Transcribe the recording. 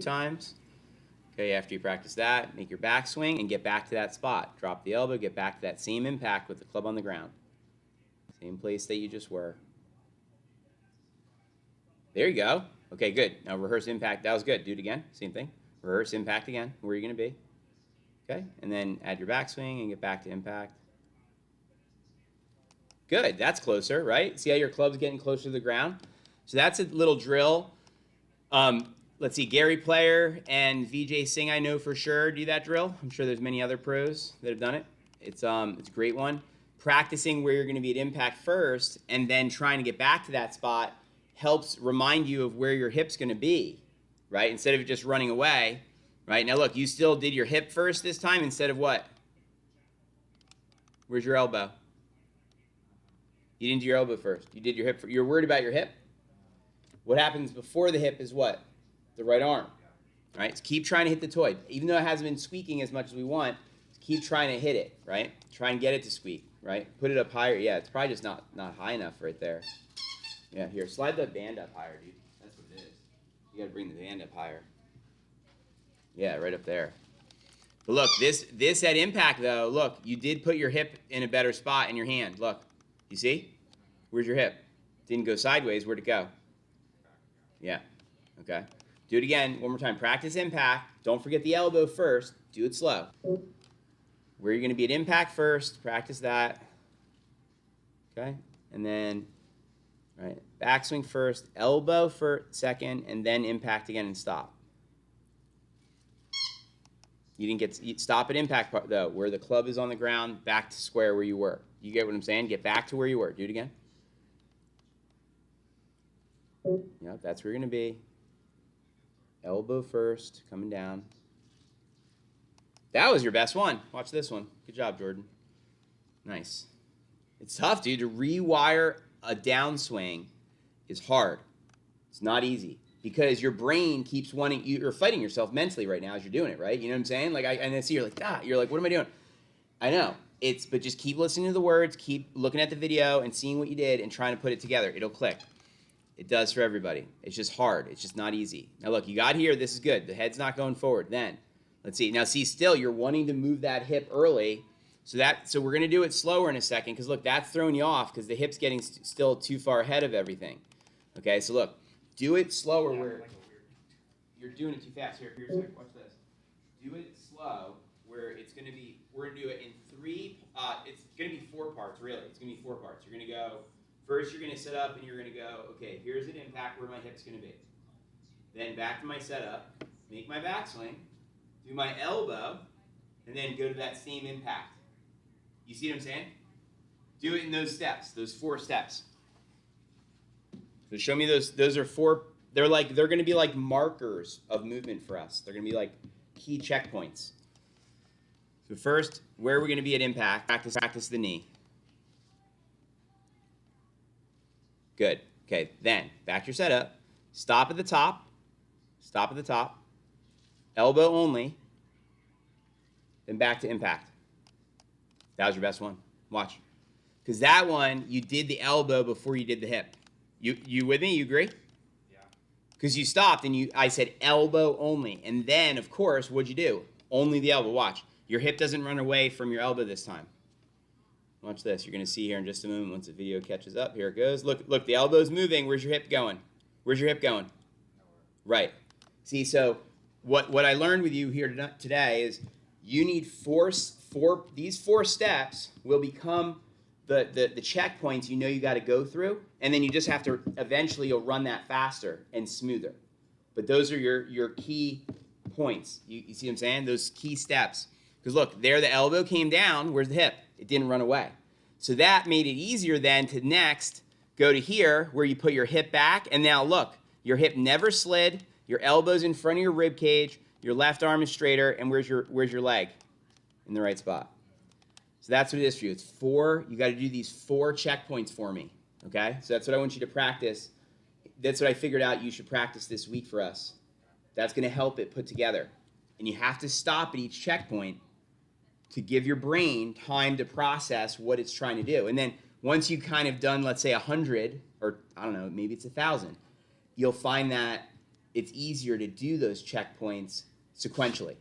times. Okay, after you practice that, make your backswing and get back to that spot. Drop the elbow, get back to that same impact with the club on the ground. Same place that you just were. There you go. Okay, good. Now rehearse impact. That was good. Do it again. Same thing. Rehearse impact again. Where are you going to be? Okay, and then add your backswing and get back to impact. Good. That's closer, right? See how your club's getting closer to the ground? So that's a little drill. Let's see, Gary Player and Vijay Singh, I know for sure, do that drill. I'm sure there's many other pros that have done it. It's a great one. Practicing where you're going to be at impact first and then trying to get back to that spot helps remind you of where your hip's going to be, right? Instead of just running away, right? Now look, you still did your hip first this time instead of what? Where's your elbow? You didn't do your elbow first. You did your hip first. You're worried about your hip? What happens before the hip is what? The right arm, right? So keep trying to hit the toy. Even though it hasn't been squeaking as much as we want, keep trying to hit it, right? Try and get it to squeak, right? Put it up higher. Yeah, it's probably just not high enough right there. Yeah, here, slide the band up higher, dude. That's what it is. You got to bring the band up higher. Yeah, right up there. But look, this at impact, though, look, you did put your hip in a better spot in your hand. Look, you see? Where's your hip? Didn't go sideways. Where'd it go? Yeah, okay. Do it again, one more time. Practice impact. Don't forget the elbow first. Do it slow. Where you're going to be at impact first, practice that. Okay? And then, right, backswing first, elbow for second, and then impact again and stop. You didn't get, stop at impact part, though, where the club is on the ground, back to square where you were. You get what I'm saying? Get back to where you were. Do it again. Yep, that's where you're going to be. Elbow first, coming down. That was your best one. Watch this one. Good job, Jordan. Nice. It's tough, dude. To rewire a downswing is hard. It's not easy because your brain keeps wanting, you're fighting yourself mentally right now as you're doing it, right? You know what I'm saying? Like, and I see you're like, you're like, what am I doing? I know. But just keep listening to the words, keep looking at the video and seeing what you did and trying to put it together. It'll click. It does for everybody. It's just hard. It's just not easy. Now look, you got here. This is good. The head's not going forward. Then, let's see. Now see, still you're wanting to move that hip early. So we're going to do it slower in a second because look, that's throwing you off because the hip's getting still too far ahead of everything. Okay, so look, do it slower where you're doing it too fast. Here, watch this. Do it slow where it's going to be, we're going to do it in three, it's going to be 4 parts really. It's going to be 4 parts. You're going to go, first, you're going to set up and you're going to go, okay, here's an impact where my hip's going to be. Then back to my setup, make my backswing, do my elbow, and then go to that same impact. You see what I'm saying? Do it in those steps, those 4 steps. So show me those are 4, they're going to be like markers of movement for us. They're going to be like key checkpoints. So first, where are we going to be at impact? Practice the knee. Good. Okay, then back to your setup. Stop at the top. Stop at the top. Elbow only. Then back to impact. That was your best one. Watch. Because that one, you did the elbow before you did the hip. You with me? You agree? Yeah. Because you stopped and I said elbow only. And then, of course, what'd you do? Only the elbow. Watch. Your hip doesn't run away from your elbow this time. Watch this. You're going to see here in just a moment once the video catches up. Here it goes. Look, the elbow's moving. Where's your hip going? Where's your hip going? Nowhere. Right. See, so what I learned with you here today is you need these 4 steps will become the checkpoints you know you got to go through, and then you just have to, eventually you'll run that faster and smoother. But those are your key points. You see what I'm saying? Those key steps. Because look, there the elbow came down. Where's the hip? It didn't run away. So that made it easier then to next go to here where you put your hip back. And now look, your hip never slid. Your elbow's in front of your rib cage. Your left arm is straighter. And where's your leg? In the right spot. So that's what it is for you. It's 4. You got to do these 4 checkpoints for me. Okay? So that's what I want you to practice. That's what I figured out you should practice this week for us. That's going to help it put together. And you have to stop at each checkpoint to give your brain time to process what it's trying to do. And then once you've kind of done, let's say 100, or I don't know, maybe it's 1,000, you'll find that it's easier to do those checkpoints sequentially.